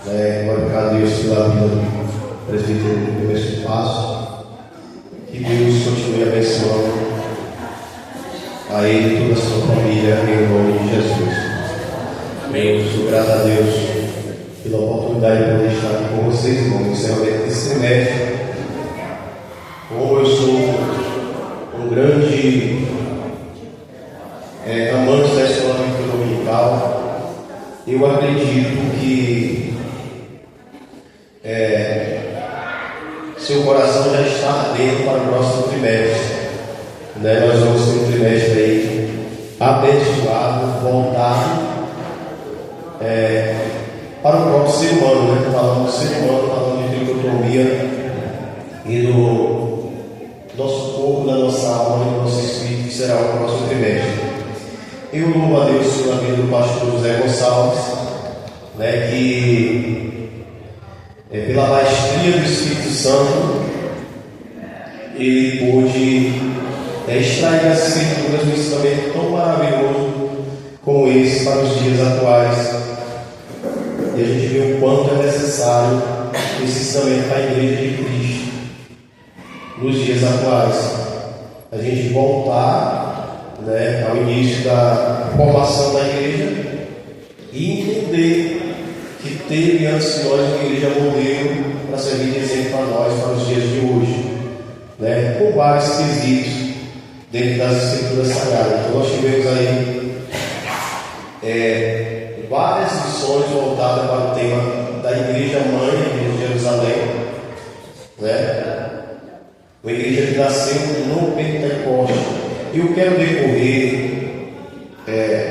Glorificar a Deus pela vida do presbítero do Primeiro Passo. Que Deus continue abençoando a ele e toda a sua família, em nome de Jesus. Amém. Sou grato a Deus pela oportunidade de poder estar aqui com vocês, no encerramento desse semestre. Como eu sou um grande amante da escola bíblica dominical, eu acredito que seu coração já está ardendo para o próximo trimestre. Nós vamos ter um trimestre aí abençoado, voltado para o próprio ser humano, falando do ser humano, falando de tricotomia e do nosso corpo, da nossa alma e do nosso espírito, que será o próximo trimestre. Eu louvo a Deus pela vida do pastor José Gonçalves, que pela maestria do Espírito Santo ele pôde extrair as escrituras de um ensinamento tão maravilhoso como esse para os dias atuais. E a gente vê o quanto é necessário esse ensinamento para a Igreja de Cristo nos dias atuais. A gente voltar ao início da formação da igreja e entender que teve antes de nós uma igreja modelo para servir de exemplo para nós, para os dias de hoje, com vários quesitos dentro das escrituras sagradas. Então nós tivemos aí várias lições voltadas para o tema da igreja mãe de Jerusalém, uma igreja que nasceu no Pentecoste. E eu quero decorrer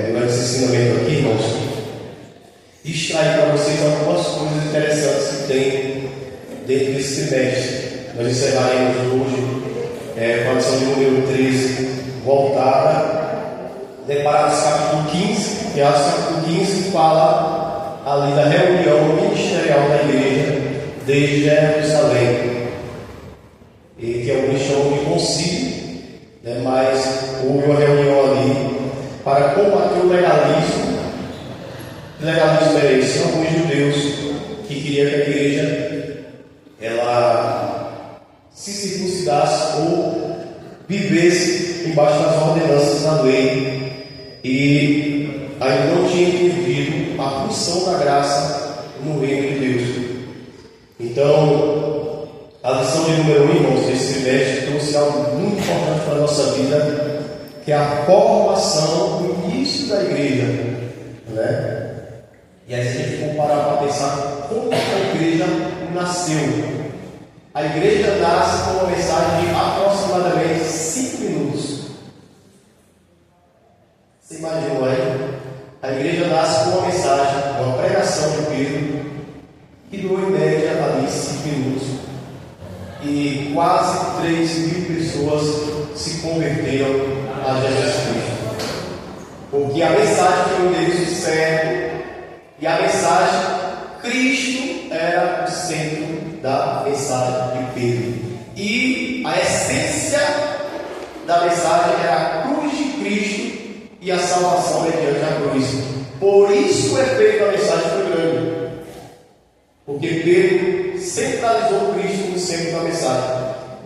durante esse ensinamento aqui, irmãos, extrair para vocês algumas coisas interessantes que tem dentro desse semestre. Nós encerraremos hoje com a lição de número 13, voltada para Atos capítulo 15, que Atos capítulo 15 fala ali da reunião ministerial da igreja de Jerusalém, e que alguns chamam de concílio, mas houve uma reunião ali para combater o legalismo. Legalismo era esse, alguns judeus que queriam que a igreja ela se circuncidasse ou vivesse embaixo das ordenanças da lei, e ainda não tinha entendido a função da graça no reino de Deus. Então, a lição de número 1, irmãos, desse trimestre trouxe algo muito importante para a nossa vida, que é a formação, o início da igreja. E aí, se a gente for parar para pensar como a igreja nasceu, a igreja nasce com uma mensagem de aproximadamente 5 minutos. Você imaginou aí? A igreja nasce com uma mensagem, uma pregação de Pedro, que durou em média ali 5 minutos. E quase 3.000 pessoas se converteram a Jesus Cristo, porque a mensagem foi um endereço certo, e a mensagem, Cristo era o centro da mensagem de Pedro, e a essência da mensagem era a cruz de Cristo e a salvação mediante a cruz. Por isso o efeito da mensagem foi grande, porque Pedro centralizou Cristo no centro da mensagem.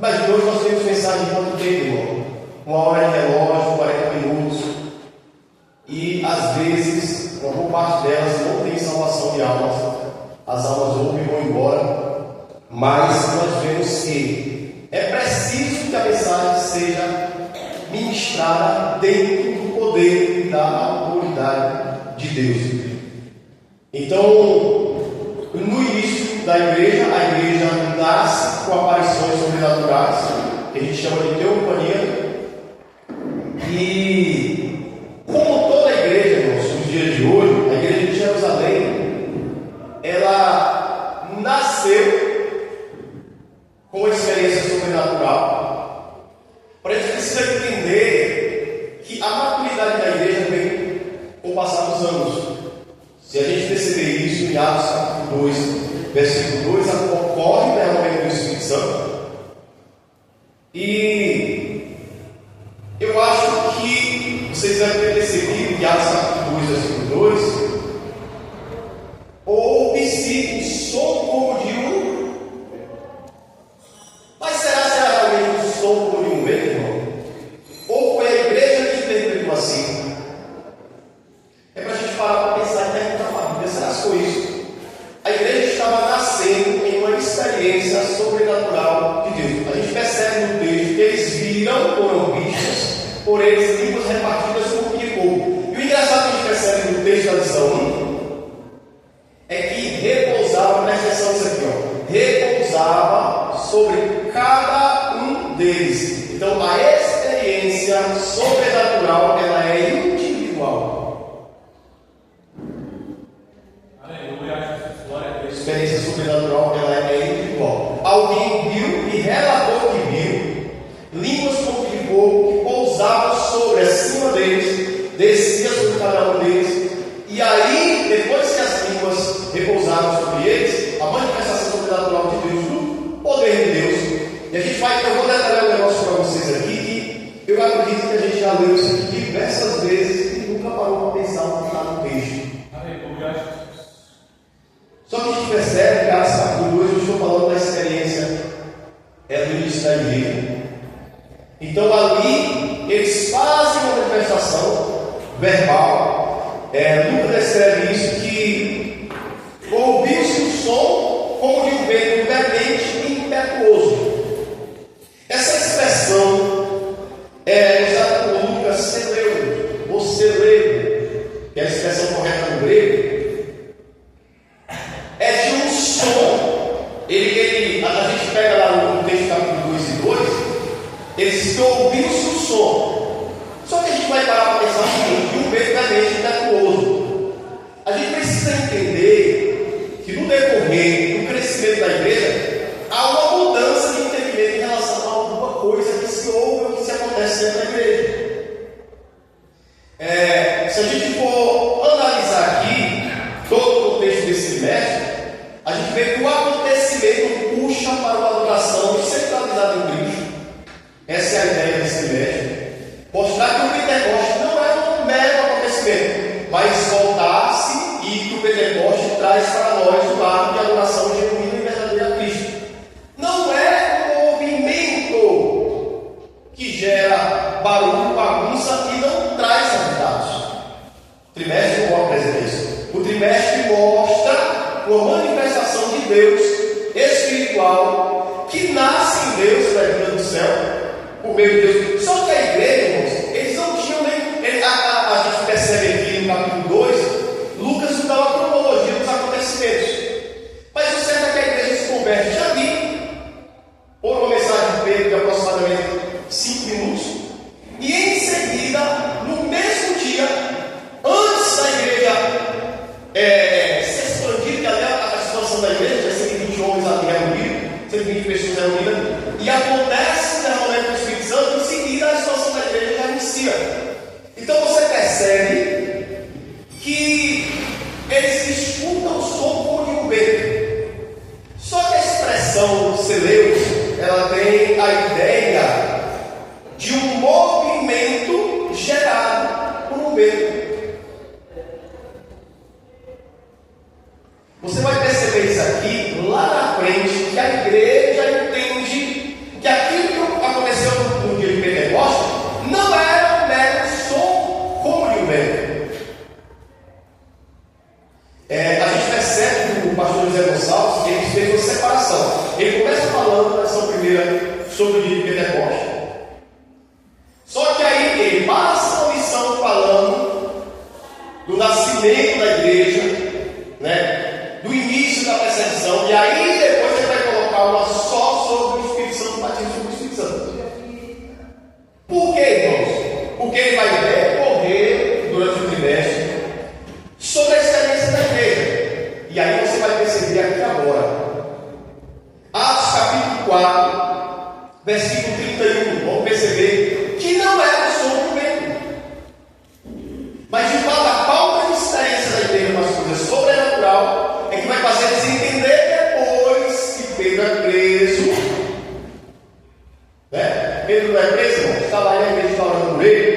Mas hoje nós temos mensagem de quanto tempo, irmão? 1 hora de relógio, 40 minutos. E às vezes, uma boa parte delas não tem salvação de almas. As almas ouvem e vão embora. Mas nós vemos que é preciso que a mensagem seja ministrada dentro do poder e da autoridade de Deus. Então, no início da igreja, a igreja nasce com aparições sobrenaturais, que a gente chama de teofania. E como toda igreja, irmãos, nos dias de hoje, a igreja de Jerusalém, ela nasceu com uma experiência sobrenatural. Para a gente precisa entender que a maturidade da igreja vem com o passar dos anos. Se a gente perceber isso em Atos capítulo 2, versículo 2, ocorre o derramamento do Espírito Santo. E eu acho que vocês devem ter percebido que Atos capítulo 2, versículo 2, houve si um som como de um. Mas será realmente um som como de um vento, irmão? Ou foi a igreja que interpretou assim? É para a gente parar para pensar e perguntar para a Bíblia, será que foi isso? A igreja estava nascendo em uma experiência sobrenatural de Deus. A gente percebe no texto que eles viram, foram vistos, por eles línguas repartidas como que fogo. E o engraçado que a gente percebe no texto da lição 1 é que repousava, presta atenção nisso aqui, ó, repousava sobre cada um deles. Então a experiência sobrenatural ela é individual. A experiência sobrenatural ela é individual. Alguém viu e relatou que viu línguas como de fogo que pousavam sobre acima deles, descia sobre cada um deles, e aí, depois que as línguas repousaram sobre eles, a manifestação sobrenatural de Deus, do poder de Deus. E a gente eu vou detalhar um negócio para vocês aqui, que eu acredito que a gente já leu isso aqui diversas vezes e nunca parou para pensar no que está no texto. Só que a gente percebe que a capítulo 2 eu estou falando da experiência do início da igreja. Então ali eles fazem uma manifestação verbal. Lucas descreve isso, que ouviu-se um som como de um vento veemente e impetuoso. Essa expressão é usada por Lucas celeu, ou celeu, que é a expressão correta no grego. É de um som. A gente pega lá no texto capítulo 2 e 2, eles diz que ouviu-se um som. Só que a gente vai parar para pensar o seguinte: um vento veemente impetuoso. A gente precisa entender que no decorrer do crescimento da igreja há uma mudança de entendimento em relação a alguma coisa que se ouve ou que se acontece dentro da igreja. Se a gente for analisar aqui todo o contexto desse trimestre, a gente vê que o acontecimento puxa para uma adoração centralizada em Cristo. Essa é a ideia desse trimestre. Mostrar que o Pentecoste não é um mero acontecimento, mas voltar-se e que o Pentecoste traz para nós o ato de adoração genuína e verdadeira a Cristo. Não é um movimento que gera barulho, bagunça e não traz resultados. O trimestre não apresenta isso. O trimestre mostra uma manifestação de Deus espiritual que nasce em Deus, da vida do céu, por meio de Deus. Só que a igreja, irmãos, eles não tinham nem. A gente percebe aqui no capítulo 2, Lucas nos dá uma cronologia dos acontecimentos. Mas o certo é que a igreja se converte ali, por uma mensagem de Pedro de aproximadamente 5 minutos, e em seguida, no mesmo dia, antes da igreja se expandir, que ali a expansão da igreja, 120 homens ali reunidos, 120 pessoas reunidas, e acontece o derramamento do Espírito Santo, em seguida a expansão da igreja já inicia. Então você percebe que eles escutam o som como de um vento. Só que a expressão celeus, ela tem a ideia de um movimento gerado por um vento. Você vai perceber isso aqui lá na frente, que a igreja entende que aquilo que aconteceu no dia de Pentecostes não era um mero som como de um vento. A gente percebe que o pastor José Gonçalves, ele fez uma separação. Ele começa falando na lição primeira sobre o dia de Pentecostes. Só que aí ele passa a lição falando do nascimento da igreja, do início da perseguição, e aí depois ele vai colocar uma só sobre o Espírito Santo, batismo sobre o Espírito Santo. Por que, irmãos? Porque ele vai decorrer durante o trimestre sobre a experiência da igreja. E aí você vai perceber aqui agora, Atos capítulo 4, versículo 31, vamos perceber que não é o som do vento, mas de fato a falta de experiência da igreja nas coisas sobrenatural é que vai fazer eles entender depois que Pedro é preso. Pedro não é preso, irmão? Está lá na igreja, está orando por ele.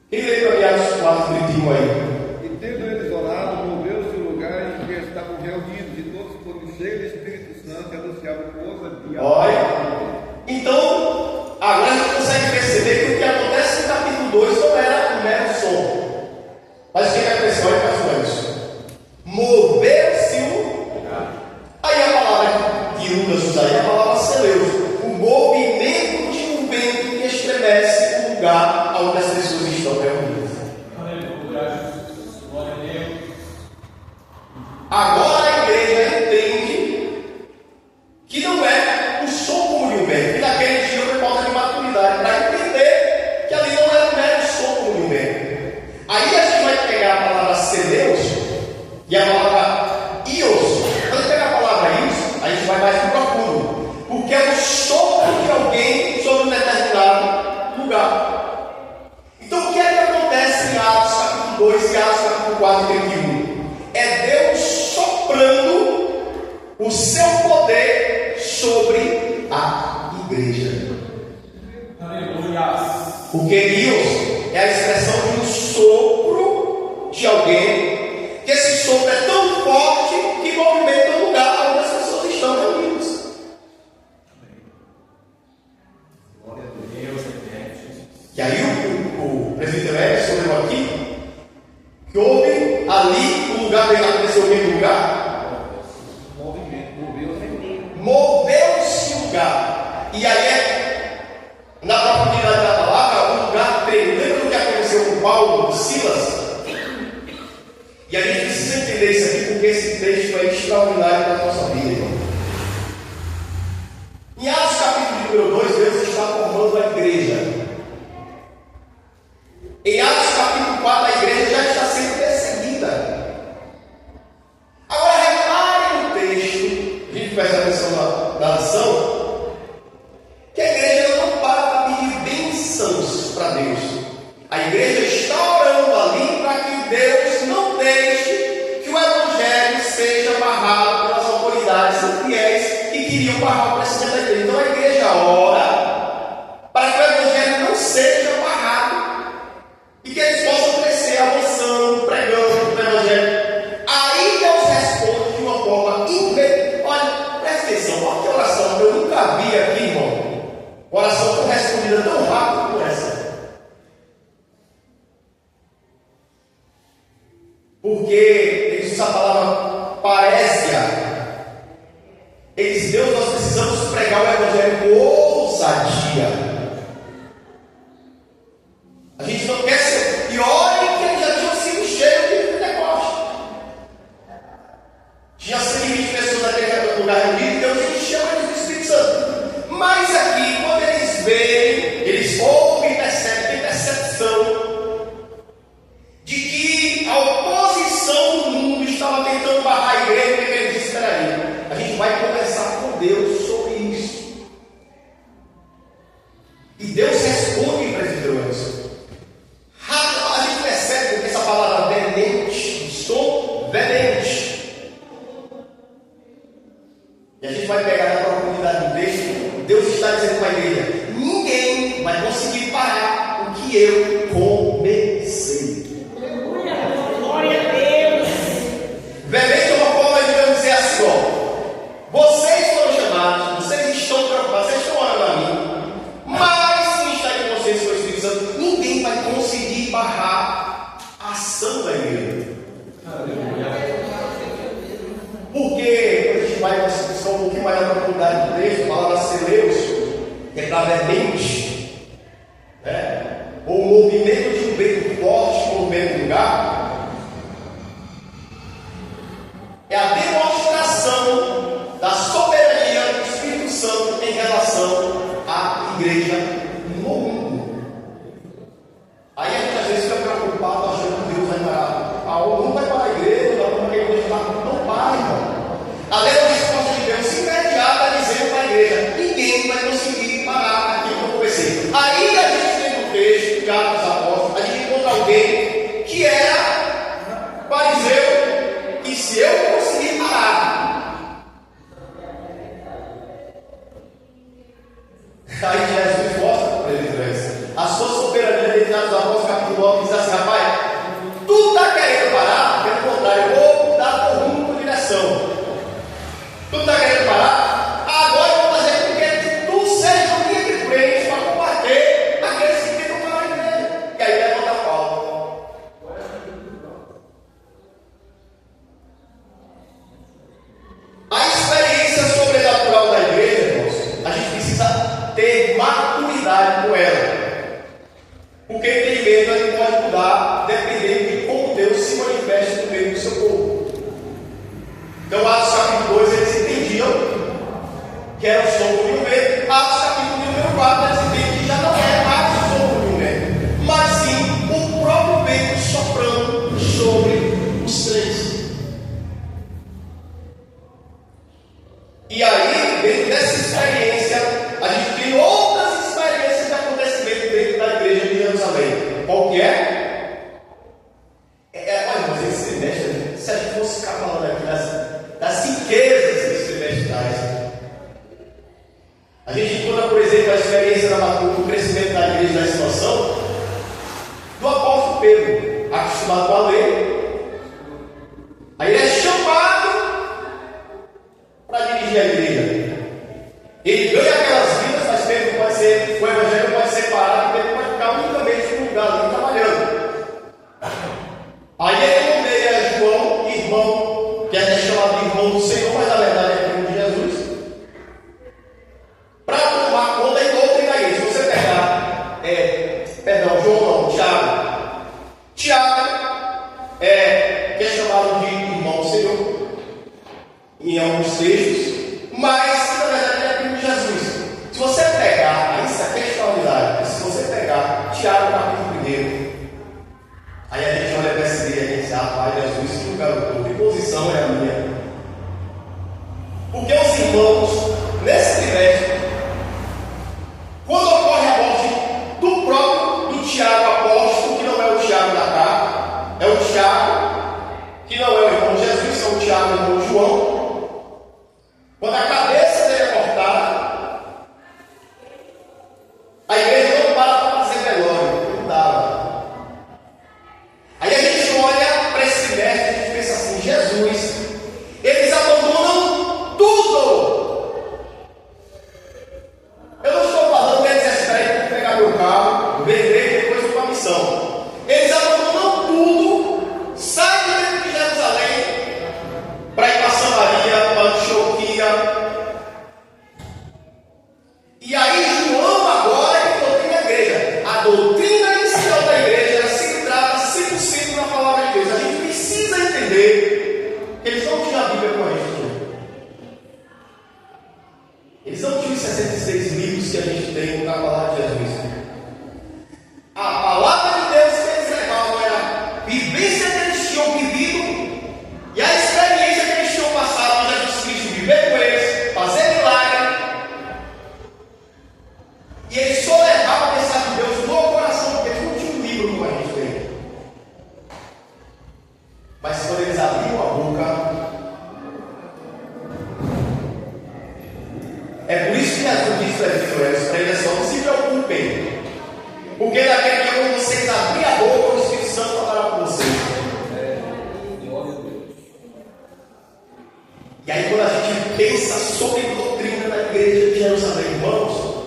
Quem lê para mim Atos 4, 31 aí? E tendo eles orado, moveu-se o lugar cheio do Espírito Santo e anunciava coisa de Olha, então, agora a gente consegue perceber que o que acontece no capítulo 2 não era um mero som. Mas o que aconteceu? Olha mais ou menos. Moveu-se o... Aí a palavra que Lucas usa aí é a palavra celeus. O movimento de um vento que estremece o lugar onde as pessoas estão reunidas. Agora a igreja entende que não é o som como de um vento. E naquele dia houve falta de maturidade para entender que ali não era um mero som como de um vento. Aí a gente vai pegar a palavra celeus e a palavra ios. Quando a gente pegar a palavra ios, a gente vai mais para o profundo. Porque é o sopro de alguém sobre um determinado lugar. Então o que é que acontece em Atos capítulo 2 e Atos capítulo 4, 31? É Deus soprando o seu poder sobre a igreja. Aleluia. Porque Deus é a expressão de um sopro de alguém, que esse sopro é tão forte que movimenta o lugar onde as pessoas estão reunidas. E aí o presbítero Edson leu aqui que houve ali um lugar que aconteceu o mesmo lugar. Moveu-se o lugar. E aí na profundidade da palavra, um lugar tremendo. Lembra do que aconteceu com Paulo, com Silas? E a gente precisa entender isso aqui, porque esse texto é extraordinário para a nossa vida, irmão. Em Atos capítulo número 2, Deus está formando a igreja. Em Atos capítulo 4, a igreja já está sendo perseguida. Agora reparem no texto, a gente presta atenção na lição, que a igreja não para para pedir bênçãos para Deus. A igreja está orando ali para que Deus não deixe que o evangelho seja barrado pelas autoridades infiéis que queriam barrar o crescimento da igreja. Então a igreja ora para que o evangelho não seja barrado e que eles possam crescer avançando, pregando o evangelho. Aí Deus responde de uma forma imediata. Olha, presta atenção, olha que oração que eu nunca vi aqui, irmão. Oração foi respondida tão rápido como essa. Porque eles usam a palavra parésia. Eles, Deus, nós precisamos pregar o evangelho com ousadia. A gente não quer ser. E olhem que eles já tinham sido cheios de Pentecoste. Tinha 120 pessoas naquele lugar reunido e Deus encheu eles do Espírito Santo. Mas aqui, quando eles veem, eles ouvem e percebem, tem percepção de que a oposição do mundo estava tentando barrar a igreja, porque eles disseram: espera aí, a gente vai conversar com Deus sobre isso. E Deus responde para esse Deus. A gente percebe que essa palavra veemente, estou veemente. E a gente vai pegar na profundidade do texto. Deus está dizendo para a igreja: ninguém vai conseguir parar o que eu comecei. Glória a Deus. Veemente é uma forma de Deus dizer assim: ó, vocês foram chamados, vocês estão preocupados, vocês estão orando a mim, mas se está em vocês com o Espírito Santo, ninguém vai conseguir barrar a ação da igreja. Porque quando a gente vai buscar um pouquinho mais na profundidade do texto, a palavra celeus, que é para veemente, né? Ou o movimento de um vento forte que movimenta o lugar, é a demonstração da soberania do Espírito Santo em relação à igreja no mundo. Aí a gente às vezes fica preocupado achando que Deus vai parar. Não vai parar a igreja, não vai para, irmão. A resposta de Deus imediata dizendo para a igreja: ninguém vai conseguir parar aquilo que eu comecei. Aí a gente tem no texto de Atos dos Apóstolos, a gente encontra alguém que era fariseu, e se eu conseguir parar mudar dependendo de como Deus se manifesta no meio do seu povo. Então, Atos capítulo 2, eles entendiam que era o sopro de um vento. Atos capítulo número 4, eles entendem que já não é mais o sopro de um vento, mas sim o próprio vento soprando sobre os três. E aí, dentro dessa experiência, a gente tem outras experiências de acontecimento dentro da igreja de Jerusalém. Qual que é? Olha, mas esse trimestre, se a gente fosse ficar falando aqui das riquezas trimestrais, a gente encontra, por exemplo, a experiência do crescimento da igreja, da situação do apóstolo Pedro, acostumado com a lei. Aí ele é chamado para dirigir a igreja. Ele ganha aquelas vidas, mas Pedro pode ser, o evangelho pode ser parado, Pedro pode ficar unicamente no lugar ali trabalhando. Aí ele nomeia João, irmão, que é chamado de irmão do Senhor, mas na verdade é irmão de Jesus, para tomar conta e doutrinar isso. Se você pegar, João não, Tiago, que é chamado de irmão do Senhor, em alguns textos, mas na verdade é primo de Jesus. Se você pegar, isso aqui é extraordinário, se você pegar Tiago capítulo 1, aí a gente olha para esse dia e diz, rapaz, Jesus, que lugar eu estou, que posição é a minha? Porque os irmãos, nesse trimestre, quando ocorre a morte do Tiago apóstolo, que não é o Tiago da carta, é o Tiago, que não é o irmão de Jesus, é o Tiago, irmão de João. Quando a cabeça dele é cortada, a igreja não para fazer velório, não dava. Aí a gente olha para esse mestre e a gente pensa assim, Jesus, eles abandonam tudo. Eu não estou falando que eles esperem pegar meu carro, vender e depois ir para a missão. Eles abandonam tudo, saem dentro de Jerusalém para ir para Samaria, para Antioquia. E aí João agora que doutrina a igreja. A doutrina inicial da igreja se trata 100% na palavra de Deus. A gente precisa entender que eles não tinham a Bíblia com a gente. Eles não tinham os 66 livros que a gente tem na palavra de Jesus. A palavra de Deus que eles levavam era a vivência que eles tinham vivido e a experiência que eles tinham passado com Jesus Cristo, viver com eles, fazer milagre. E eles só levavam a mensagem de Deus no coração, porque eles não tinham um livro como a gente tem. Mas quando eles abriam a boca, é por isso que Jesus disse para eles só, não se preocupem, porque naquele dia quando vocês abrirem a boca, o Espírito Santo falará com vocês. E aí quando a gente pensa sobre a doutrina da igreja de Jerusalém, irmãos,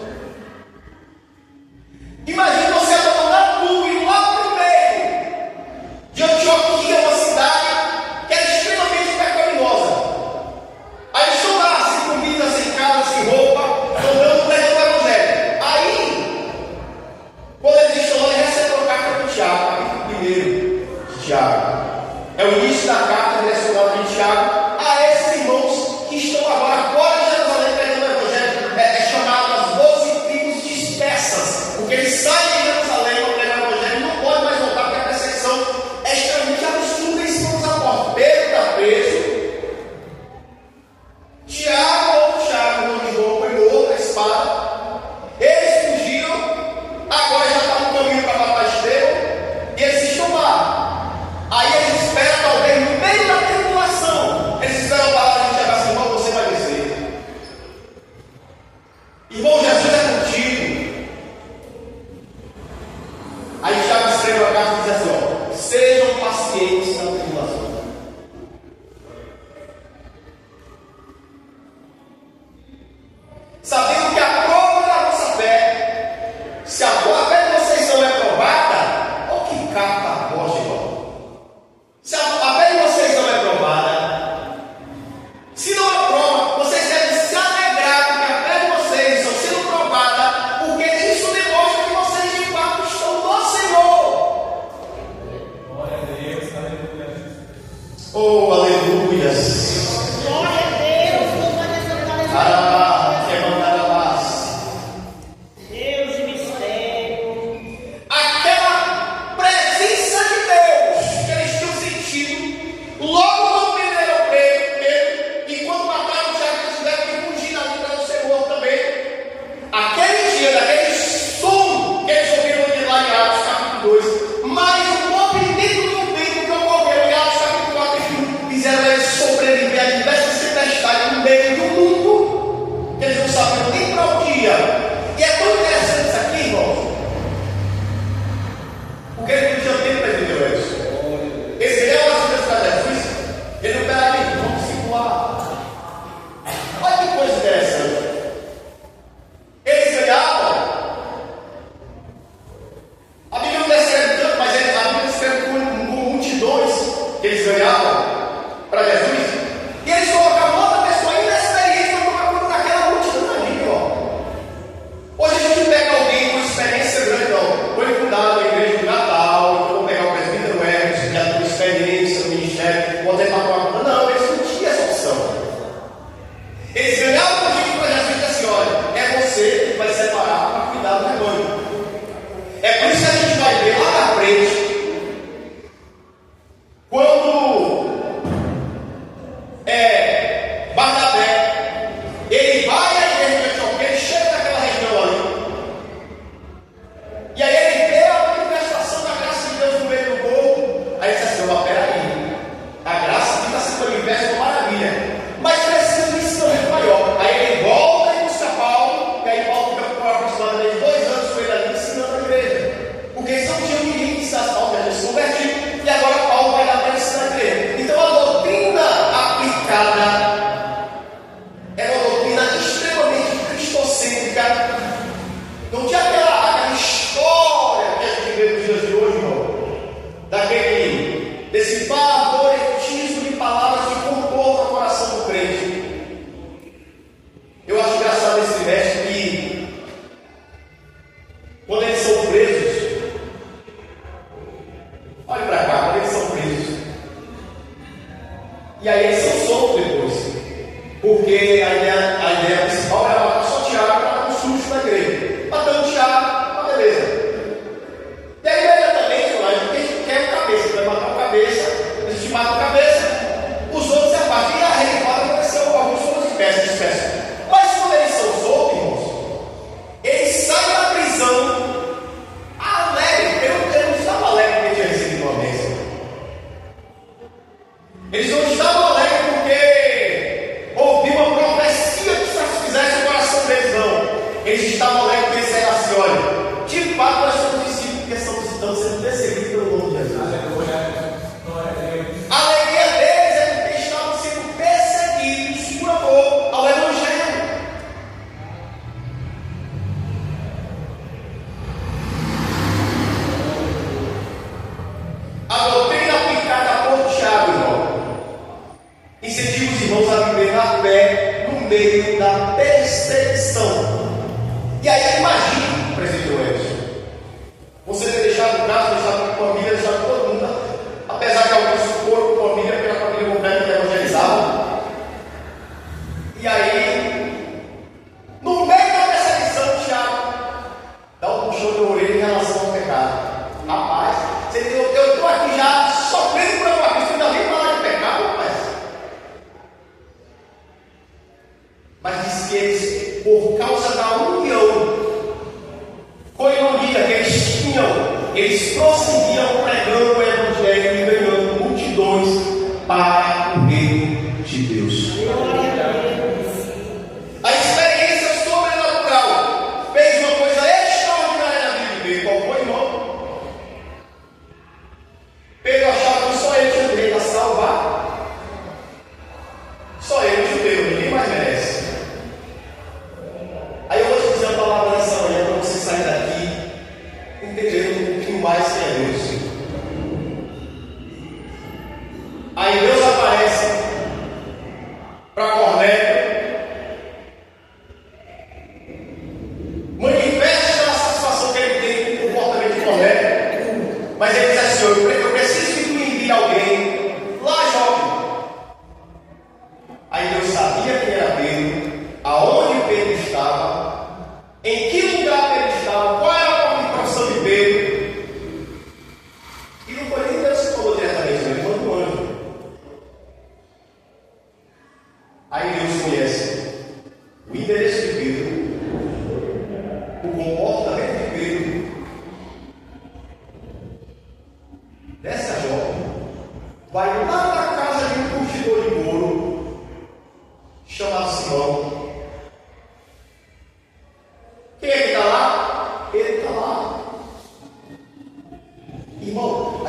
imagina você abandonar tudo e ir lá para o meio de Antioquia, uma cidade que era extremamente pecaminosa. Aí estão lá, sem comida, sem casa, sem roupa, andando pregando o evangelho. Aí, quando eles estão lá, eles recebem a carta de Tiago, capítulo 1 de Tiago. É o início da carta direcionada de Tiago a esses irmãos que estão agora fora de Jerusalém pregando o evangelho. É chamado as boas Aleluias. Glória a Deus. Louvado seja o nome de Arabá, que mandarabás. Deus de mistério. Aquela presença de Deus que eles tinham sentido logo quando prenderam Pedro, e quando mataram Tiago, eles tiveram que fugir ali para não ser morto também. Aquele dia, daquele som que eles ouviram de lá em Atos capítulo 2, mas o movimento do vento que ocorreu em Atos capítulo 4 fizeram eles sobreviver a diversas tempestades no meio do mundo, que eles não sabiam nem para o dia. E é tão interessante isso aqui, irmãos, porque ele não tinha tempo para entender isso. Esse é o assunto para Jesus. Ele não pera ali, vamos circular. Olha que coisa interessante. Eles ganhavam. A Bíblia não descreve tanto, mas a Bíblia descreve com multidões que eles ganhavam para Jesus. E eles colocavam outra pessoa inexperiente para tomar conta daquela multidão ali, ó. Hoje a gente pega alguém com experiência grande, ó. Foi fundado a igreja do Natal, então vou pegar o presbítero Hermes, que já tem experiência no ministério, vou tentar tomar conta. Não, eles não tinham essa opção. Eles ganhavam a gente para Jesus e assim, olha, é você que vai separar para cuidar do rebanho. É por isso que a gente vai ver lá na frente, quando Barnabé, ele vai à igreja de Antioquia, ele chega naquela região ali, e aí ele vê a manifestação da graça de Deus no meio do povo. Aí ele diz assim, ó, peraí, a graça que está sendo manifesta é uma maravilha, mas precisa de um ensinamento maior. Aí ele volta e busca Paulo, e aí Paulo fica por aproximadamente 2 anos com ele ali ensinando a igreja, porque eles não tinham ninguém que ensinasse Paulo, que já se convertiu, e agora Paulo vai lá para ensinar a igreja. Então a doutrina aplicada é uma doutrina extremamente cristocêntrica. Não tinha aquela história que a gente vê nos dias de hoje, irmão, desse favoritismo de palavras que comporta o coração do crente. Eu acho engraçado esse trimestre que, quando eles são presos, olhe para cá, quando eles são presos, e aí eles são soltos depois, porque a ideia principal era matar só Tiago para dar um susto na igreja. Matando Tiago, tá beleza. E aí imediatamente, a gente quer o cabeça, vai matar o cabeça, a gente mata o cabeça, os outros se afastam. E a regra pode acontecer alguns foram espécies. Mas quando eles são soltos, irmãos, eles saem da prisão alegre. Eu não estava alegre porque tinha recebido uma bênção. Eles não estavam alegres porque ouviu uma profecia que satisfizesse o coração deles, não. Eles estavam alegres porque eles eram assim, olha, de fato nós somos discípulos porque estamos sendo perseguidos pelo nome de Jesus. A alegria deles é porque estavam sendo perseguidos por amor ao Evangelho. A doutrina aplicada por Tiago, irmão, incentiva os irmãos a viver na fé no meio da perseguição. E aí imagine, presbítero Edson, você ter deixado o braço, deixado com a família, deixado todo mundo, apesar de alguns foram com a família, porque a família completa que evangelizava. E aí, no meio da perseguição, Tiago dá um puxão de orelha em relação ao pecado. Rapaz, eu estou aqui já sofrendo por uma coisa, ainda vem falar de pecado, rapaz. Mas diz que eles, por causa da união coinonia que eles tinham, eles prosseguiam pregando o Evangelho e ganhando multidões para o reino de Deus. A experiência sobrenatural fez uma coisa extraordinária na vida dele. Qual foi, irmão? Pedro achava que só ele tinha direito a salvar. Só ele, o judeu, ninguém mais merece. Aí eu vou te dizer uma palavra nessa manhã para você sair daqui entendendo um pouquinho mais quem é Deus. Aí Deus aparece para Cornélio, manifesta a satisfação que ele tem com o comportamento de Cornélio, mas ele diz assim, eu preciso que tu envie alguém lá, jovem, Aí Deus conhece o endereço de Pedro, o comportamento de Pedro. Desce a jovem, vai lá na casa de um curtidor de couro, chamado Simão. Quem é que está lá? Ele está lá. Irmão,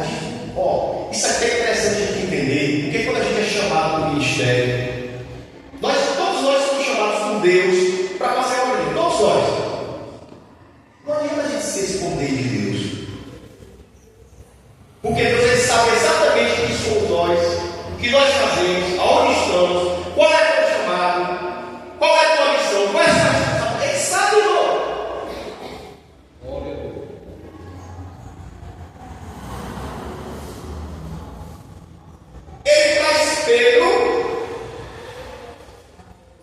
isso aqui é interessante a gente entender, porque quando a gente é chamado para o ministério, todos nós somos chamados por Deus para fazer a obra dele, todos nós. Não adianta a gente se esconder de Deus, porque Deus ele sabe exatamente quem somos nós, o que nós fazemos, aonde estamos, qual é o teu chamado, qual é a tua missão, qual é a tua responsabilidade. Ele sabe, irmão. Ele traz Pedro,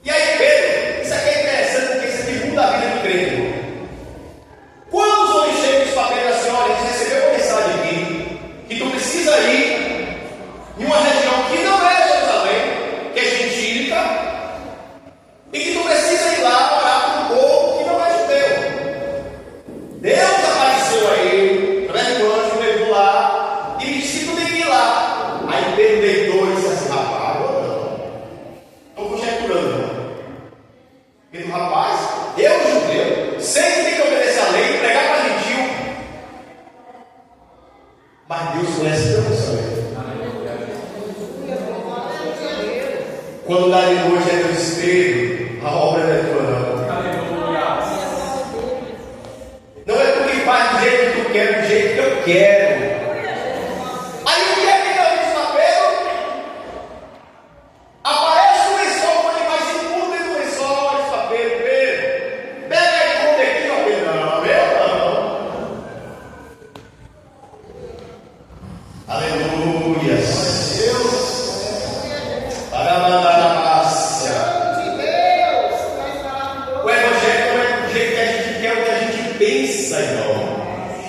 e aí Pedro, isso aqui é interessante porque isso aqui muda a vida do crente, irmão. Quando os homens chegam para Pedro assim, olha, a gente recebeu uma mensagem aqui, que tu precisa ir em uma região que não é Jerusalém, que é gentílica, e que tu precisa ir lá orar para um povo que não é judeu. Deus apareceu a ele, através do anjo, levou lá, e disse que tu tem que ir lá. Aí Pedro deitou e disse assim, rapaz, estou conjecturando, não. Pedro, rapaz, eu judeu, sei que tem que obedecer a lei, pregar para gentil. Mas Deus conhece teu pensamento. Quando dá de noite é teu espelho, a obra não é tua, não. Não é tu que faz do jeito que tu quer, do jeito que eu quero. Aí o que é que Deus diz para Pedro? Aparece um lençol, quando ele vai se pôr dentro do lençol, diz para Pedro, Pedro, pega aí como aqui, ó Pedro, não, meu não. Aleluia. Para mandar a massa. O evangelho não é do jeito que a gente quer, o que a gente pensa, irmão.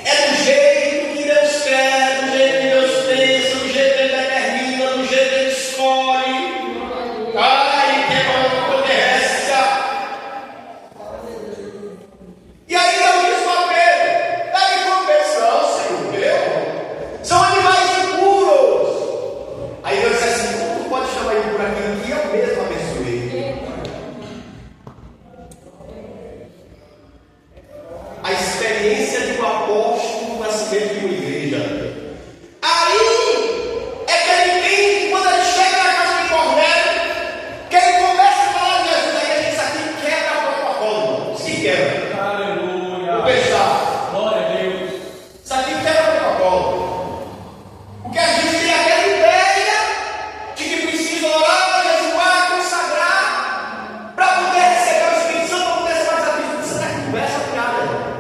É do jeito que Deus quer, do jeito que Deus pensa, do jeito que Ele determina, do jeito que Ele escolhe. Ai, que potência! E aí Deus diz para Pedro, daí compensação, Senhor, meu, são animais impuros. Aí Deus diz assim, como tu pode chamar ele por aquilo que eu mesmo abençoei? A experiência de um apóstolo no nascimento de uma igreja. Aí é que ele entende que quando ele chega na casa de Cornélio, que ele começa a falar de Jesus, aí a gente sabe que quebra a protocolo, se quebra. Aleluia. Vou pensar, Glória a Deus. isso aqui quebra a protocolo. Porque a gente tem aquela ideia de que precisa orar, jejuar, consagrar, para poder receber o Espírito Santo, para poder ser batizado no Espírito Santo. É conversa fiada, irmão.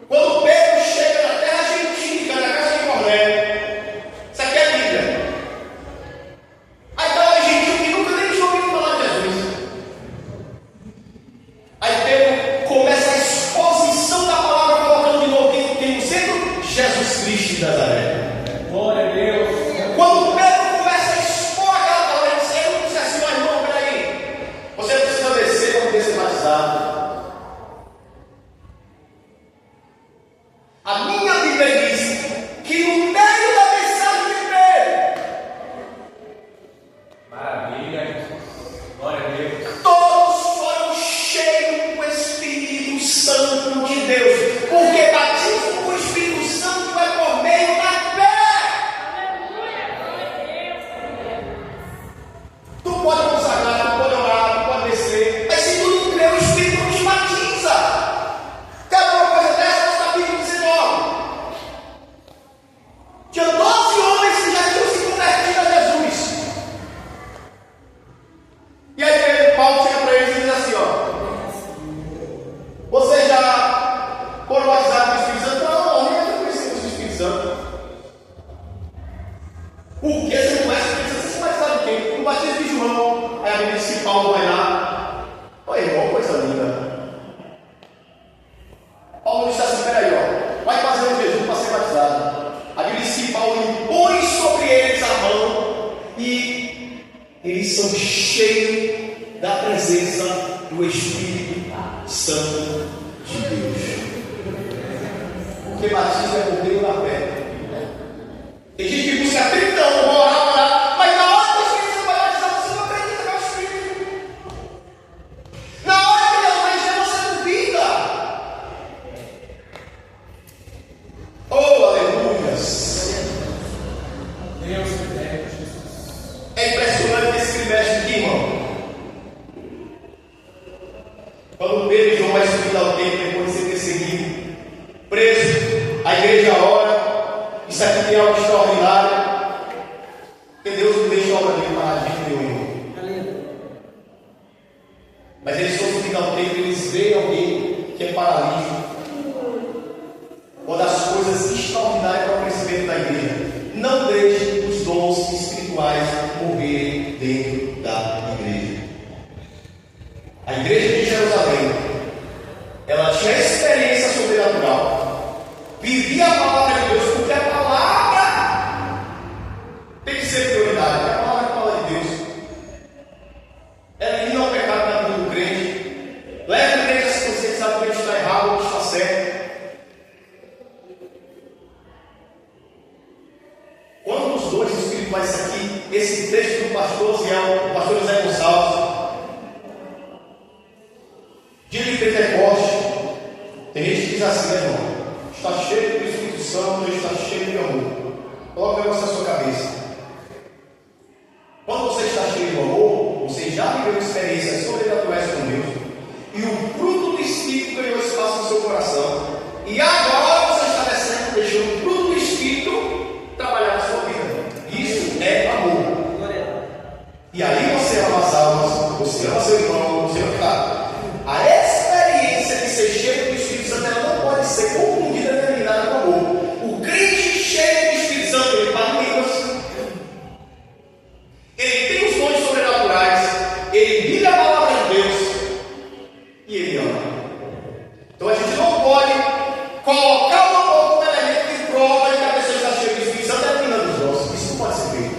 Quando Pedro chega na terra gentílica, na casa de Cornélio, isso aqui é a Bíblia. Aí está o gentil que nunca nem tinha ouvido falar de Jesus. Aí Pedro começa a exposição da palavra, colocando de novo quem no centro? Jesus Cristo de Nazaré. Glória a Deus. Quando Pedro começa a expor aquela palavra, ele disse assim, ó irmão, peraí, você precisa descer para poder ser batizado. A minha Bíblia diz que no meio da mensagem de Pedro, Maravilha. Glória a Deus. todos foram cheios com o Espírito Santo de Deus, porque batismo com o Espírito Santo é por meio da fé. Tu pode consagrar, tu pode orar, tu pode descer, mas se tu não crê, o Espírito não te batiza. Quer ver uma coisa dessa? Está Bíblia 19. Tinha 12 homens que já tinham se convertido a Jesus. E aí Paulo chega para eles e diz assim, ó, vocês já foram batizados no Espírito Santo? Não, não conhecemos o Espírito Santo. Por que você não conhece o Espírito Santo? Você se batizado de quem? No batismo de João. Aí a Bíblia diz que Paulo vai lá. Olha, irmão, coisa linda. Paulo disse assim, peraí, ó, vai fazer um jejum para ser batizado. A Bíblia diz que Paulo impõe sobre eles a mão e eles são cheios da presença do Espírito Santo de Deus. Porque batismo é por meio da fé. Tem gente que busca 30 anos, orar, mas na hora que o Espírito Santo vai batizar, você não acredita que é o Espírito. Na hora que Deus vai encher, você duvida. Oh, aleluias! Deus liberte Jesus. É impressionante esse trimestre aqui, irmão. Quando Pedro e João vai subir ao templo depois de ser perseguido, preso, a igreja ora, isso aqui tem algo extraordinário, porque Deus não deixa a obra dele parar de nenhum. Mas eles foram subir ao templo e eles veem alguém que é paralítico. Uma das coisas extraordinárias para o crescimento da igreja: não deixe os dons espirituais morrerem dentro da igreja. A igreja de Jerusalém, ela tinha experiência sobrenatural, vivia a palavra de Deus, porque a palavra tem que ser prioridade, porque a palavra é a palavra de Deus. Ela elimina o pecado na vida do crente, leva o crente a se conscientizar que o crente está errado ou que está certo. Quando os dons espirituais aqui, esse texto do pastor José Gonçalves, dia de Pentecoste, tem gente que diz assim, né, irmão? Está cheio do Espírito Santo, está cheio de amor. Coloca o negócio na sua cabeça. Quando você está cheio de amor, você já viveu experiências sobrenaturais com Deus, e o fruto do Espírito ganhou espaço no seu coração, e agora você está descendo, deixando o fruto do Espírito trabalhar na sua vida. Isso é amor. E aí você ama as almas, você ama seu irmão, você ama. A experiência de ser cheio do Espírito Santo, ela não pode ser confundida nem terminada com amor. O crente cheio do Espírito Santo, ele fala em línguas, ele tem os dons sobrenaturais, ele vive a palavra de Deus e ele ama. Então a gente não pode colocar o amor como elemento de prova de que a pessoa está cheia do Espírito Santo e eliminando os dons. Isso não pode ser feito.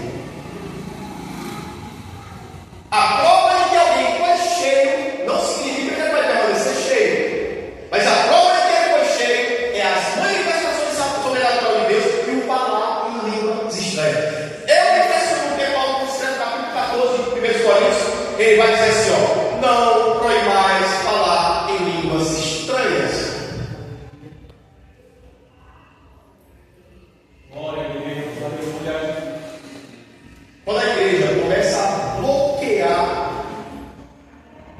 A prova de que alguém foi cheio não significa que ele vai permanecer cheio, mas a prova de que ele foi cheio é as manifestações sobrenaturais de Deus e o falar em línguas estranhas. Eu me impressiono porque Paulo escreve no capítulo 14 de 1 Coríntios, ele vai dizer assim, ó: não proibais falar em línguas estranhas. Glória a Deus, aleluia. Quando a igreja começa a bloquear,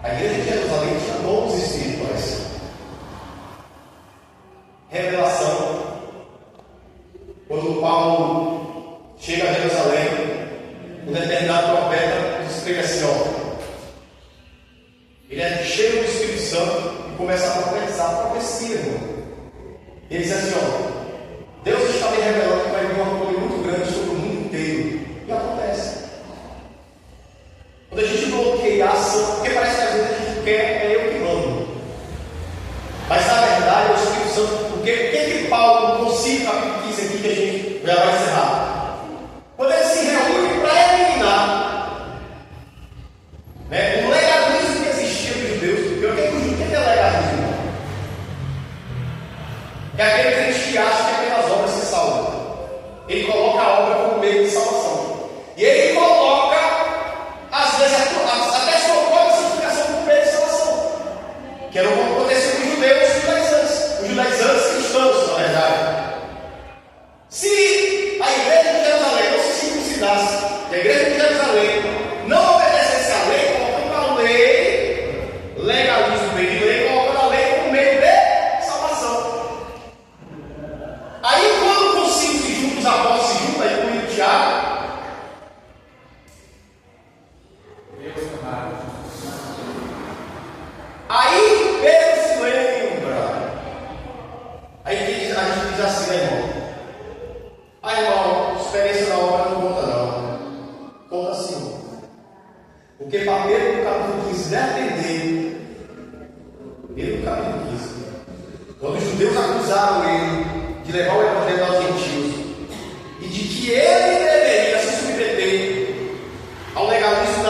a igreja de Jerusalém tinha dons espirituais, revelação. Quando Paulo chega a Jerusalém, um determinado profeta escreve assim, ó, ele é cheio do Espírito Santo e começa a profetizar a profecia, irmão. Ele diz assim, ó: Deus está me revelando que vai vir uma coisa muito grande sobre o mundo inteiro. E acontece. Quando a gente bloqueia a ação, porque parece que às vezes a gente quer, é eu que mando. Mas na verdade é o Espírito Santo. Porque o que Paulo consiga, capítulo 15 aqui, que a gente já vai encerrar? Quando ele se reúne para eliminar, né, o legalismo que existia dos judeus. Porque o que é legalismo? É aquele crente que acha que apenas obras se salvam. Ele coloca a obra como meio de salvação. E ele coloca, às vezes, até a sua própria santificação como meio de salvação. Que era o que aconteceu com os judeus judaizantes. Os judaizantes cristãos, na verdade. Se a igreja de Jerusalém não se circuncidasse, e a igreja de Jerusalém não obedecesse à lei, colocando a lei, legalismo bem de lei, colocando a lei como meio de salvação. Aí quando o concílio se junta, os apóstolos se juntam, aí com o Tiago, aí Pedro se lembra. Aí a gente diz assim, né, irmão? Ah, irmão, experiência da obra não conta não. Conta sim. Porque para Pedro no capítulo 15 defender, Pedro no capítulo 15, quando os judeus acusaram ele de levar o evangelho aos gentios e de que ele deveria se submeter ao legalismo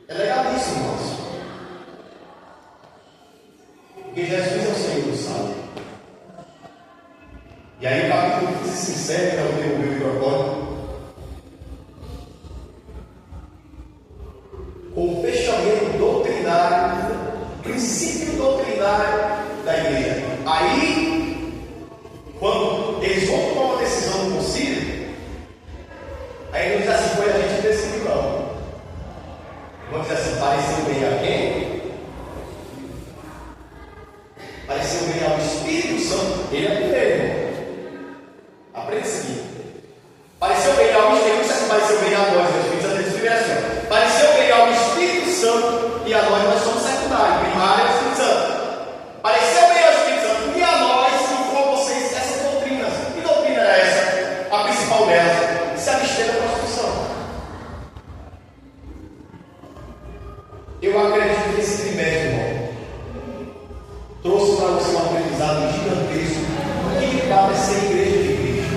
É legalíssimo, irmãos. Porque Jesus é o Senhor do sábado. E aí o capítulo 15 se encerra, que eu tenho o microfone, com o fechamento doutrinário, princípio doutrinário da igreja. Aí, quando eles vão tomar uma decisão no concílio, aí não diz assim, foi a gente que decidiu, não. Vamos dizer assim, pareceu bem a quem? Pareceu bem ao Espírito Santo. Ele é primeiro. Aprende isso aqui. Pareceu bem ao Espírito Santo, pareceu bem a nós. O Espírito Santo é primeiro. Pareceu bem ao Espírito Santo e a nós somos secundários. Primário é o Espírito Santo. Pareceu bem ao Espírito Santo e a nós que com vocês essas doutrinas. Que doutrina era essa? A principal delas. Se abster da prostituição. Eu acredito que esse trimestre, irmão, trouxe para você um aprendizado gigantesco do que cabe ser igreja de Cristo.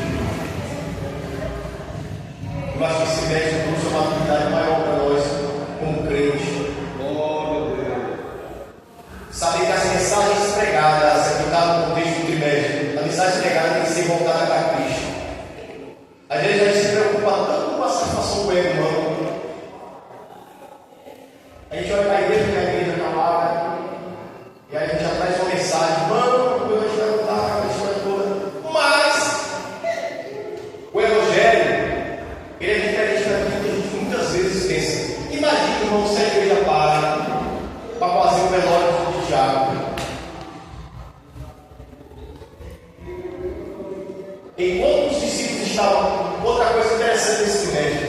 Eu acho que esse trimestre trouxe uma habilidade maior para nós, como crentes. Saber que as mensagens pregadas, que está no contexto do trimestre, a mensagem pregada tem que ser voltada para Cristo. Às vezes a gente se preocupa tanto com a satisfação do ego humano. A gente olha para a igreja calada, e aí a gente já traz uma mensagem, mano, eu vou te perguntar a história toda. Mas o evangelho, ele é diferente daquilo que a gente muitas vezes pensa. Imagina, irmão, se a igreja para fazer o velório de Tiago. Enquanto os discípulos estavam, outra coisa interessante nesse trimestre,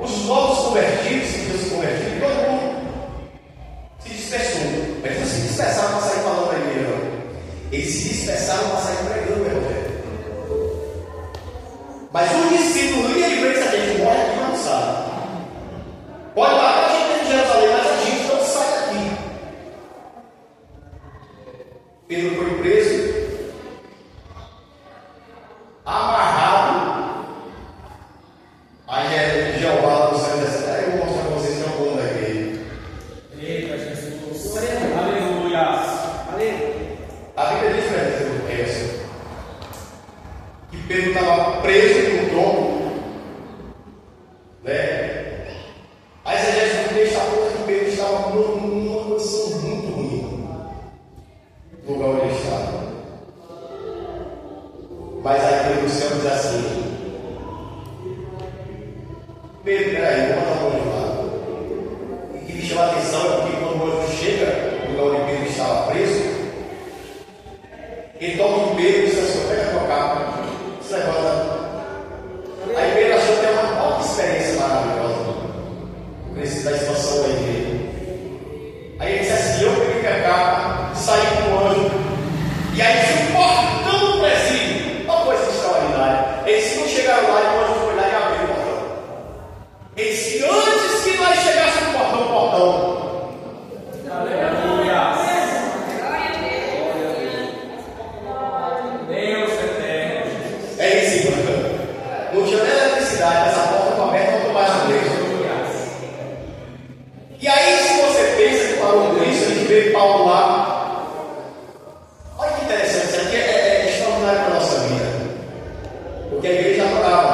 os novos convertidos, que Deus se convertiu, todo mundo se dispersou. Mas não se dispersaram para sair falando da igreja, não. Eles se dispersaram para sair pregando o evangelho. Mas os discípulos, linha de frente, a gente morre aqui, não sabe. Pode matar a gente em Jerusalém, mas a gente não sai daqui. Pedro foi preso, amarrado. Aí é Jeová do céu dessa terra. Eu vou mostrar para vocês que é o dono da igreja. Eita, Jesus. Aleluia. A Bíblia diz para eles que Pedro estava preso no tronco, né? Aí você já deixa a coisa que Pedro estava numa condição muito ruim no lugar onde ele estava. Mas aí Pedro do céu diz assim: Pedro, peraí, vou mandar um anjo lá. E o que me chama a atenção é que quando o anjo chega no lugar onde Pedro estava preso, ele toca em Pedro e diz assim: pega a tua capa, se levanta. Aí Pedro achou que era uma alta experiência maravilhosa, o crescimento da expansão da igreja. Aí ele disse assim: eu peguei minha capa, saí com o anjo, e aí se portão do presídio, uma coisa extraordinária. Eles não chegaram lá e o anjo foi lá e abriu o portão. Ele disse: antes que nós chegássemos no portão. Aleluia. Deus eterno. É isso, irmão. Não tinha nem eletricidade, essa porta foi aberta automaticamente. E aí, se você pensa que parou com isso, a gente vê Paulo lá. Olha que interessante, isso aqui é extraordinário para a nossa vida. Porque a igreja adorava.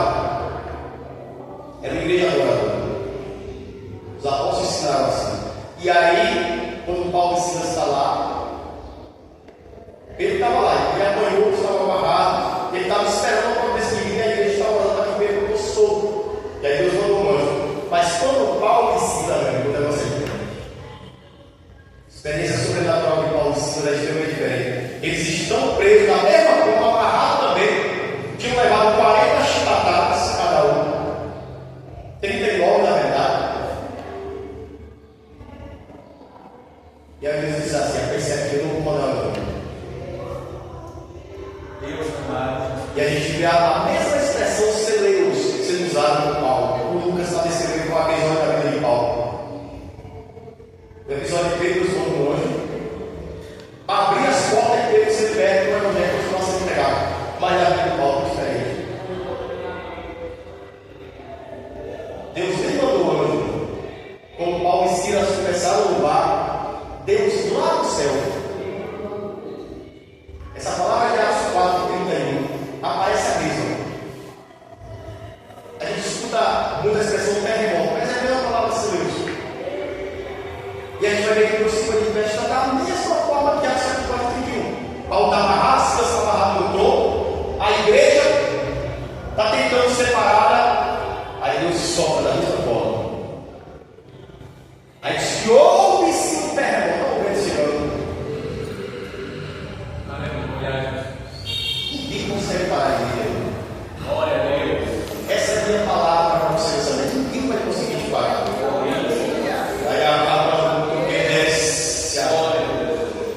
Era uma igreja adoradora. Os apóstolos ensinaram assim. E aí, quando Paulo e Silas está lá, ele estava lá, ele apanhou, estava amarrado, ele estava esperando a promessa de vir, e a igreja estava orando para que Pedro fosse solto. E aí Deus mandou um anjo. Mas quando Paulo e Silas, o negócio é diferente. A experiência sobrenatural de Paulo e Silas é extremamente diferente. Eles estão presos da mesma forma, amarrados também. Tinham levado 40 chibatadas cada um. 39 na verdade. E aí Deus disse assim: começaram a louvar Deus lá no céu. Essa palavra de Atos 4:31 aparece a mesma. A gente escuta muita expressão terremoto, mas é a mesma palavra de Deus. E a gente vai ver que o cima de Cristo está da mesma forma que Atos 4:31. Paulo está amarrado, Silas está amarrado no trono, a igreja está tentando separada, aí Deus sopra da mesma forma. Aí diz que houve-se um terremoto, não vendo chegando. Aleluia. Ninguém consegue parar a igreja. Glória a Deus. Essa é a minha palavra para vocês também. Ninguém vai conseguir te parar. Aí a palavra do que desce.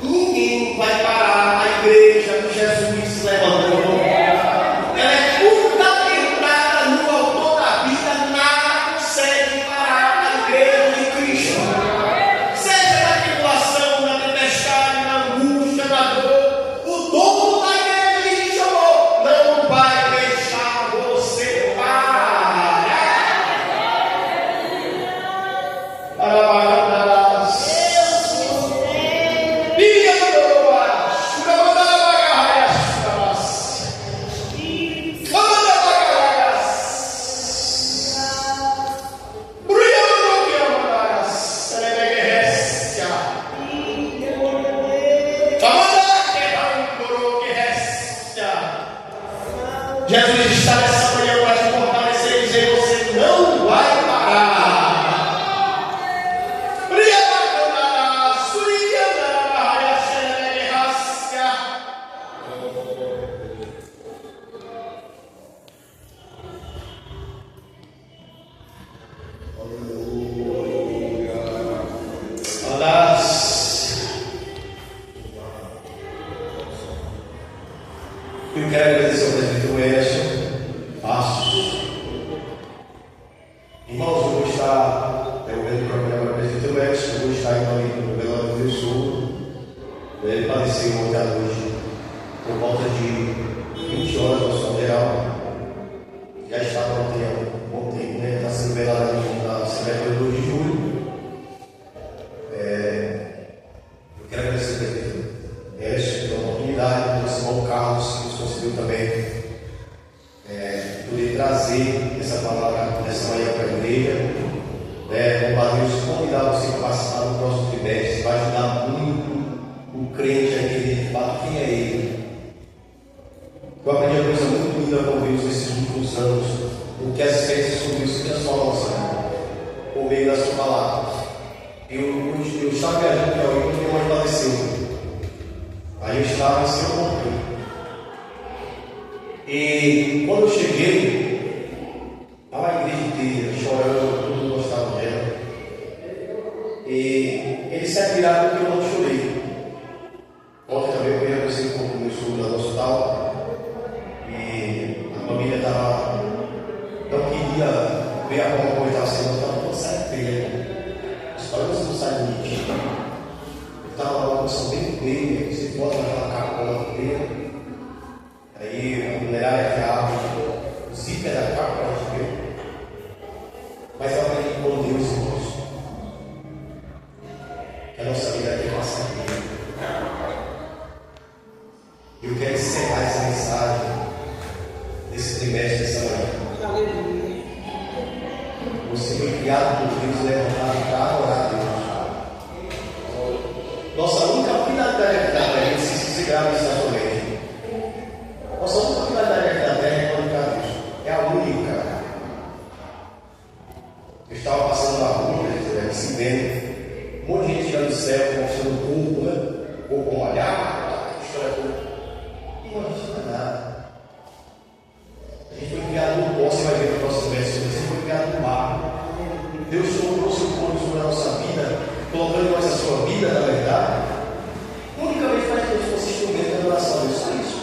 Ninguém vai parar a igreja que Jesus levantou. Ela é fundamentada no autor da vida. Nada consegue parar a igreja de Cristo. Seja na tribulação, na tempestade, na angústia, na dor, o dono da igreja que te chamou não vai deixar você parar. Jesus está nessa manhã para te fortalecer e dizer: você não vai parar. Eu quero agradecer ao presbítero Edson Passos. Irmãos, eu vou estar devolvendo o programa para o presbítero Edson. Eu vou estar indo no Belo Horizonte do Sul. Ele faleceu ontem à noite, por volta de 20 horas no Hospital Geral. Já estava ontem, né? Está sendo velado na segunda-feira, 2 de julho. Eu quero agradecer ao presbítero Edson pela oportunidade, pelo irmão Carlos, que nos conseguiu também poder trazer essa palavra nessa manhã para a igreja. Como Deus convidar você para participar do próximo trimestre, vai ajudar muito o crente a entender de fato quem é ele. Eu aprendi uma coisa muito linda com Deus nesses últimos anos, o que as experiências com Deus se transformam por meio da sua palavra. Eu estava viajando para alguém que minha mãe faleceu. Aí eu estava em São Paulo. E quando eu cheguei, estava a igreja inteira chorando, todo mundo gostava dela. E eles se admiraram porque eu não chorei. Ontem também eu conversei com o meu sogro lá no hospital. E a família não queria ver a forma como ele estava sendo. Eu estava, sai feio. Olha, você não sai bonitinho. Eu estava lá uma condição bem feia, você bota aquela capona dele. Aí a mulherada que abre o zíper da capa para a gente ver. Mas eu aprendi com Deus, irmãos, que a nossa vida aqui é passageira. Eu quero encerrar essa mensagem desse trimestre, dessa manhã. Você foi criado por Deus, levantado para adorar a Deus. Nossa única finalidade aqui da terra, se grava isso na sua mente. Nossa única finalidade aqui da terra é glorificar a Deus. É a única. Eu estava passando na rua, se vendo, um monte de gente chegando do céu, mostrando o corpo, né? O corpo molhado, história toda. E a gente não é nada. A gente foi criado no pó, você vai ver no próximo verso, você foi criado no barro. Deus colocou seu corpo sobre a nossa vida, colocando em nós a sua vida, na verdade, unicamente para que Deus fosse instrumento da adoração. Deus foi isso.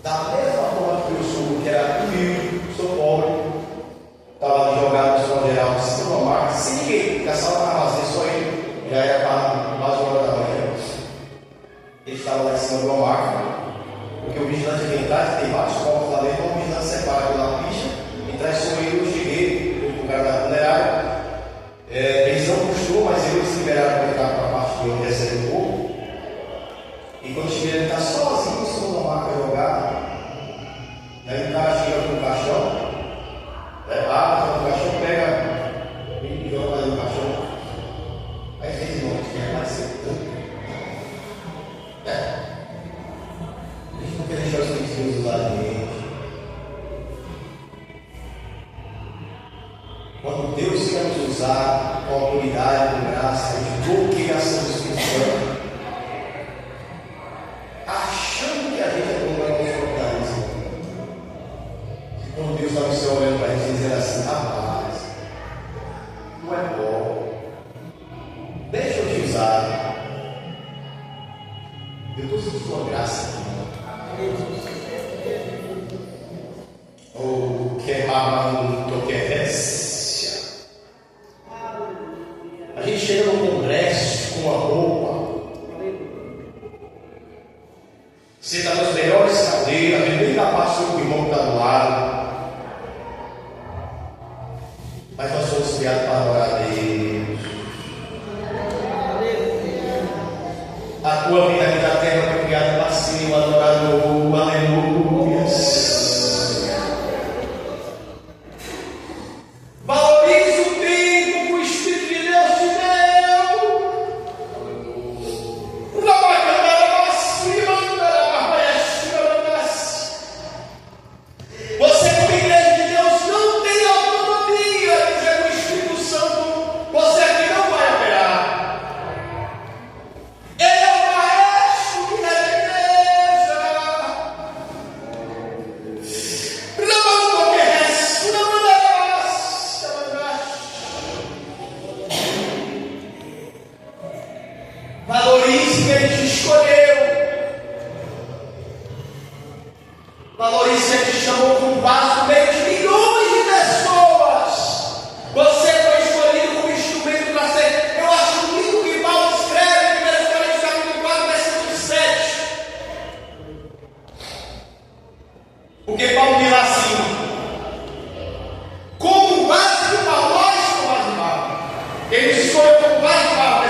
Da mesma forma que eu sou, que era humilde, sou pobre, estava ali jogado no Hospital Geral, sem uma marca, sem ninguém, porque a sala estava vazia, só ele, já era quase 1 hora da manhã. Ele estava lá em cima de uma máquina, porque o vigilante aqui atrás tem vários corpos lá dentro, então o vigilante separa pela ficha, e traz só ele, eu cheguei, o cara da Quando Deus quer nos usar com autoridade, com graça, a gente bloqueia a ação do Espírito Santo, achando que a gente é dono da nossa fortaleza. E quando Deus está no céu olhando para a gente, dizendo assim: rapaz, tu é bom, deixa eu te usar. Eu estou sentindo uma graça aqui. Oh, que ramando, que récia. A gente chega no congresso com uma roupa, senta nas melhores cadeiras, nem da parte do irmão que está do lado, mas nós somos criados para adorar a Deus. A tua vida aqui na terra foi criada para ser um adorador, aleluia. Valorize o tempo que o Espírito de Deus te deu. Você, como igreja de Deus, não tem autonomia de dizer o Espírito Santo, você aqui não vai operar. Ele é o maestro que é a igreja. Não qualquer resto, não valorize que Ele te escolheu. Valorize que Ele te chamou com vaso no meio de milhões de pessoas. Você foi escolhido como instrumento para ser. Eu acho lindo que Paulo escreve em 1 Coríntios capítulo 4, versículo 7. Porque Paulo diz assim: como vaso de barro, nós como vaso de barro. Ele nos escolheu como vaso de barro,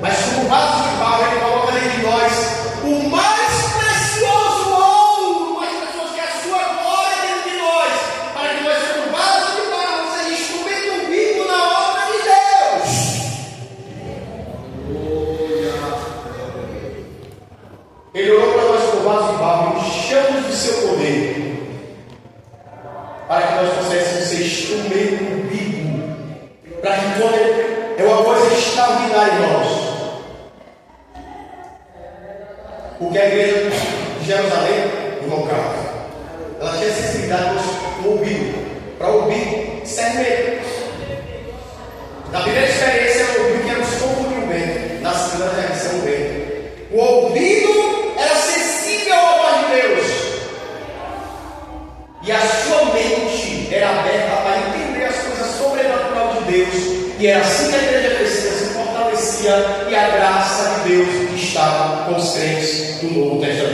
mas como vaso de barro, Ele coloca dentro de nós o mais precioso ouro, o mais precioso que é a sua glória dentro de nós, para que nós, como vaso de barro, seja instrumento vivo na obra de Deus. Ele orou para nós como vaso de barro, enchemos de seu poder, para que nós pudéssemos ser instrumento vivo, para que quando é uma coisa extraordinária, irmãos. Porque a igreja de Jerusalém, irmão Carlos, ela tinha sensibilidade no ouvido, para ouvir discernimento. Na primeira experiência, ela ouviu que era o sopro de um vento, na segunda já era o vento. O ouvido era sensível à voz de Deus, e a sua mente era aberta para entender as coisas sobrenaturais de Deus. E era assim que a igreja crescia, se fortalecia, e a graça de Deus estava com os crentes do Novo Testamento.